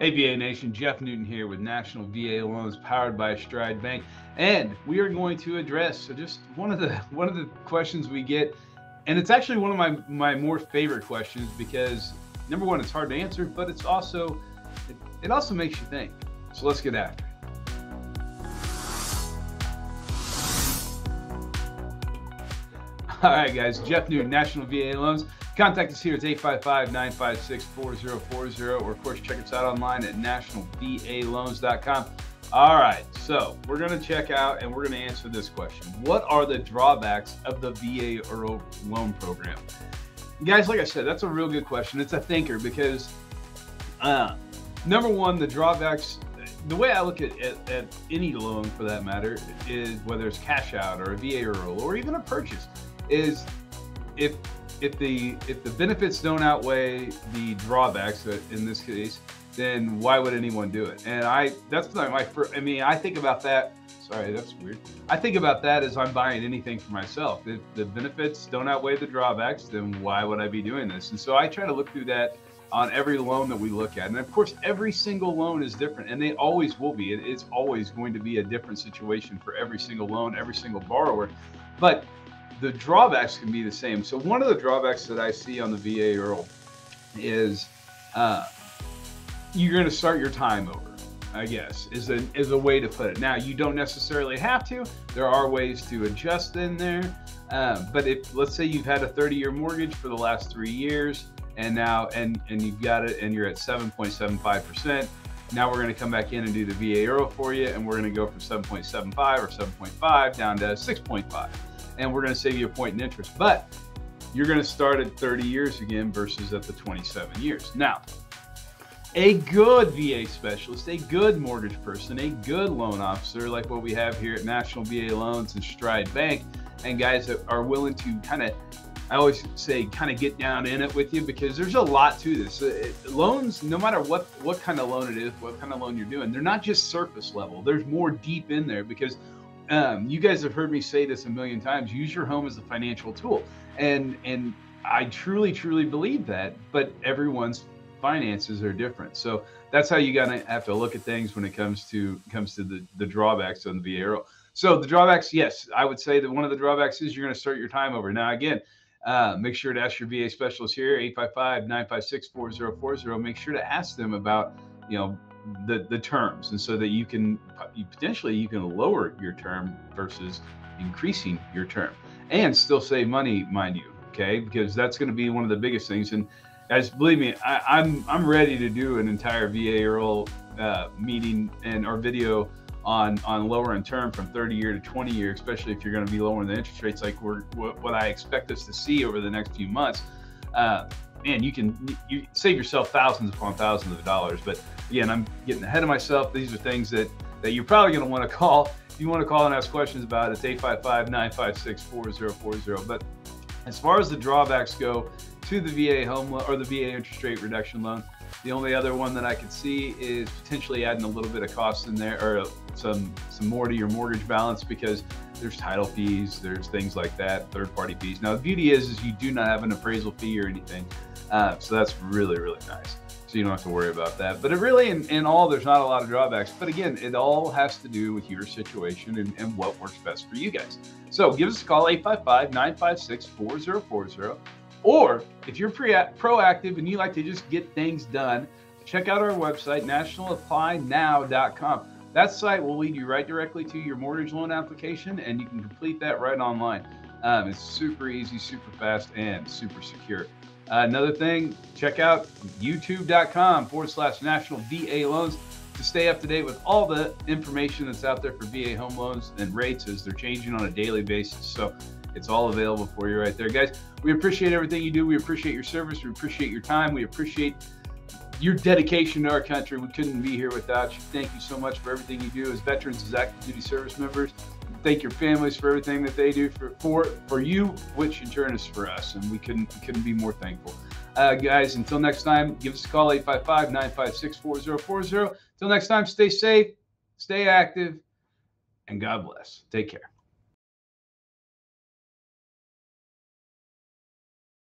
Hey VA Nation, Jeff Newton here with National VA Loans powered by Stride Bank, and we are going to address just one of the questions we get, and it's actually one of my more favorite questions because number one, it's hard to answer, but it's also it also makes you think. So let's get after it. All right, guys, Jeff Newton, National VA Loans. Contact us here at 855-956-4040, or of course check us out online at nationalvaloans.com. All right, so we're going to check out and we're going to answer this question. What are the drawbacks of the VA IRRRL loan program? Guys, like I said, that's a real good question. It's a thinker because number one, the drawbacks, the way I look at any loan for that matter is whether it's cash out or a VA IRRRL or even a purchase, is if the benefits don't outweigh the drawbacks, in this case, then why would anyone do it? And that's not my first. I mean, I think about that. Sorry, that's weird. I think about that as I'm buying anything for myself. If the benefits don't outweigh the drawbacks, then why would I be doing this? And so I try to look through that on every loan that we look at. And of course, every single loan is different, and they always will be. It's always going to be a different situation for every single loan, every single borrower. But the drawbacks can be the same. So one of the drawbacks that I see on the VA IRRRL is you're going to start your time over, I guess, is a way to put it. Now, you don't necessarily have to. There are ways to adjust in there. But if, let's say you've had a 30-year mortgage for the last 3 years, and now and you've got it and you're at 7.75%. Now we're going to come back in and do the VA IRRRL for you, and we're going to go from 7.75 or 7.5 down to 6.5. And we're going to save you a point in interest, but you're going to start at 30 years again versus at the 27 years. Now, a good VA specialist, a good mortgage person, a good loan officer like what we have here at National VA Loans and Stride Bank, and guys that are willing to kind of, I always say, kind of get down in it with you, because there's a lot to this. Loans, no matter what kind of loan it is, what kind of loan you're doing, they're not just surface level. There's more deep in there, because you guys have heard me say this a million times. Use your home as a financial tool, and I truly believe that. But everyone's finances are different, so that's how you gotta have to look at things when it comes to the drawbacks on the VA IRRRL. So the drawbacks, yes, I would say that one of the drawbacks is you're going to start your time over. Now again, make sure to ask your VA specialist here, 855-956-4040. Make sure to ask them about, the terms, and so that you potentially lower your term versus increasing your term and still save money, mind you, okay? Because that's going to be one of the biggest things. And guys, believe me, I'm ready to do an entire VA IRRRL meeting or video on lowering term from 30-year to 20-year, especially if you're going to be lowering the interest rates like what I expect us to see over the next few months. Man, you save yourself thousands upon thousands of dollars. But again, I'm getting ahead of myself. These are things that you're probably going to want to call. If you want to call and ask questions about it, it's 855-956-4040. But as far as the drawbacks go to the VA home loan or the VA interest rate reduction loan, the only other one that I could see is potentially adding a little bit of cost in there, or some more to your mortgage balance, because there's title fees, there's things like that, third-party fees. Now, the beauty is you do not have an appraisal fee or anything, so that's really nice. So you don't have to worry about that. But it really, in all, there's not a lot of drawbacks. But again, it all has to do with your situation and what works best for you guys. So give us a call, 855-956-4040. Or if you're proactive and you like to just get things done, check out our website, nationalapplynow.com. That site will lead you right directly to your mortgage loan application, and you can complete that right online. It's super easy, super fast, and super secure. Another thing, check out youtube.com/National VA Loans to stay up to date with all the information that's out there for VA home loans and rates, as they're changing on a daily basis. So it's all available for you right there. Guys, we appreciate everything you do. We appreciate your service. We appreciate your time. We appreciate your dedication to our country. We couldn't be here without you. Thank you so much for everything you do as veterans, as active duty service members. Thank your families for everything that they do for you, which in turn is for us. And we couldn't be more thankful. Guys, until next time, give us a call, 855-956-4040. Until next time, stay safe, stay active, and God bless. Take care.